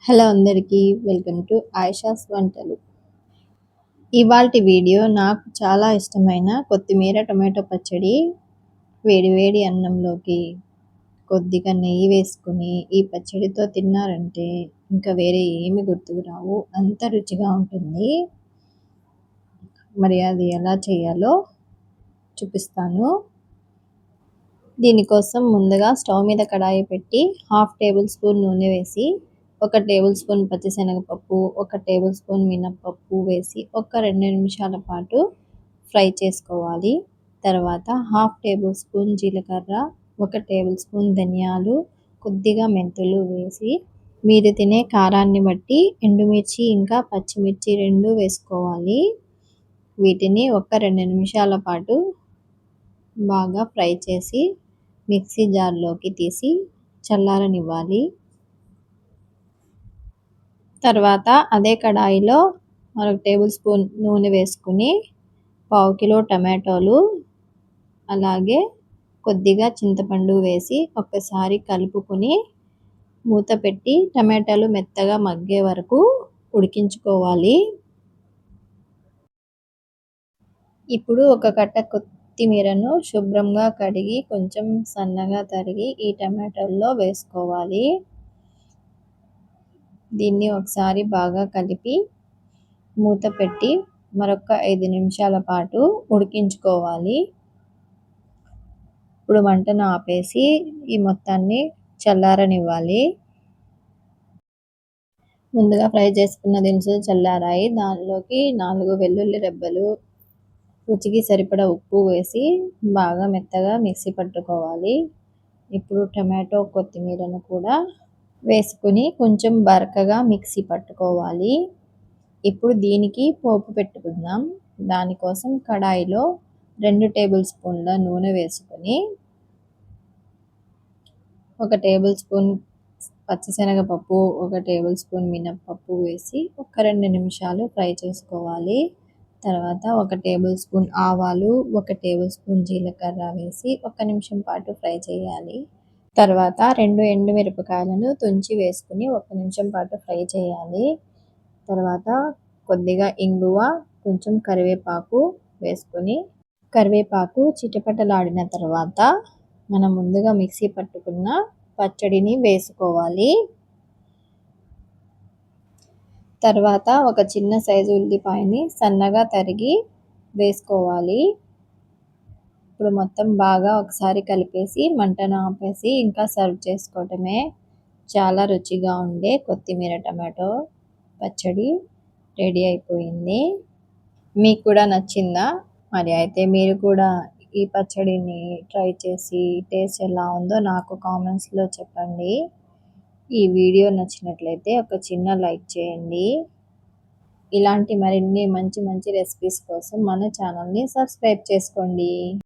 Hello అందరికీ welcome to Ayesha's వంటలు. ఇవాల్టి వీడియో నాకు చాలా ఇష్టమైన కొత్తిమీర టొమాటో పచ్చడి. వేడి వేడి అన్నంలోకి కొద్దిగా నెయ్యి వేసుకుని ఈ పచ్చడితో తిన్నారంటే ఇంకా వేరే ఏమి గుర్తుకు రావు, అంత రుచిగా ఉంటుంది. మరి అది ఎలా చేయాలో చూపిస్తాను. దీనికోసం ముందుగా స్టవ్ మీద కడాయి పెట్టి 1/2 టేబుల్ స్పూన్ నూనె వేసి 1 టేబుల్ స్పూన్ పచ్చిశనగపప్పు, 1 టేబుల్ స్పూన్ మినప్పప్పు వేసి ఒక 2 నిమిషాల పాటు ఫ్రై చేసుకోవాలి. తర్వాత 1/2 టేబుల్ స్పూన్ జీలకర్ర, 1 టేబుల్ స్పూన్ ధనియాలు, కొద్దిగా మెంతులు వేసి మీరు తినే కారాన్ని బట్టి ఎండుమిర్చి ఇంకా పచ్చిమిర్చి 2 వేసుకోవాలి. వీటిని ఒక 2 నిమిషాల పాటు బాగా ఫ్రై చేసి మిక్సీ జార్లోకి తీసి చల్లారనివ్వాలి. తర్వాత అదే కడాయిలో 1 టేబుల్ స్పూన్ నూనె వేసుకుని 1/2 కిలో టమాటోలు అలాగే కొద్దిగా చింతపండు వేసి ఒక్కసారి కలుపుకొని మూత పెట్టి టమాటాలు మెత్తగా మగ్గే వరకు ఉడికించుకోవాలి. ఇప్పుడు ఒక కట్ట కొత్తిమీరను శుభ్రంగా కడిగి కొంచెం సన్నగా తరిగి ఈ టమాటోల్లో వేసుకోవాలి. దీన్ని ఒకసారి బాగా కలిపి మూత పెట్టి మరొక 5 నిమిషాల పాటు ఉడికించుకోవాలి. ఇప్పుడు మంటను ఆపేసి ఈ మొత్తాన్ని చల్లారనివ్వాలి. ముందుగా ఫ్రై చేసుకున్న దినుసులు చల్లారాయి. దానిలోకి 4 వెల్లుల్లి రెబ్బలు, రుచికి సరిపడా ఉప్పు వేసి బాగా మెత్తగా మిక్సీ పట్టుకోవాలి. ఇప్పుడు టమాటో కొత్తిమీరను కూడా వేసుకుని కొంచెం బరకగా మిక్సీ పట్టుకోవాలి. ఇప్పుడు దీనికి పోపు పెట్టుకుందాం. దానికోసం కడాయిలో 2 టేబుల్ స్పూన్ల నూనె వేసుకొని 1 టేబుల్ స్పూన్ పచ్చిశనగపప్పు, 1 టేబుల్ స్పూన్ మినప్పప్పు వేసి ఒక 2 నిమిషాలు ఫ్రై చేసుకోవాలి. తర్వాత 1 టేబుల్ స్పూన్ ఆవాలు, 1 టేబుల్ స్పూన్ జీలకర్ర వేసి 1 నిమిషం పాటు ఫ్రై చేయాలి. తర్వాత 2 ఎండుమిరపకాయలను తుంచి వేసుకుని 1 నిమిషం పాటు ఫ్రై చేయాలి. తర్వాత కొద్దిగా ఇంగువ, కొంచెం కరివేపాకు వేసుకొని కరివేపాకు చిటపటలాడిన తర్వాత మనం ముందుగా మిక్సీ పట్టుకున్న పచ్చడిని వేసుకోవాలి. తర్వాత ఒక చిన్న సైజు ఉల్లిపాయని సన్నగా తరిగి వేసుకోవాలి. ఇప్పుడు మొత్తం బాగా ఒకసారి కలిపేసి మంటను ఆపేసి ఇంకా సర్వ్ చేసుకోవటమే. చాలా రుచిగా ఉండే కొత్తిమీర టమాటో పచ్చడి రెడీ అయిపోయింది. మీకు కూడా నచ్చిందా? మరి అయితే మీరు కూడా ఈ పచ్చడిని ట్రై చేసి టేస్ట్ ఎలా ఉందో నాకు కామెంట్స్లో చెప్పండి. ఈ వీడియో నచ్చినట్లయితే ఒక చిన్న లైక్ చేయండి. ఇలాంటి మరిన్ని మంచి మంచి రెసిపీస్ కోసం మన ఛానల్ని సబ్స్క్రైబ్ చేసుకోండి.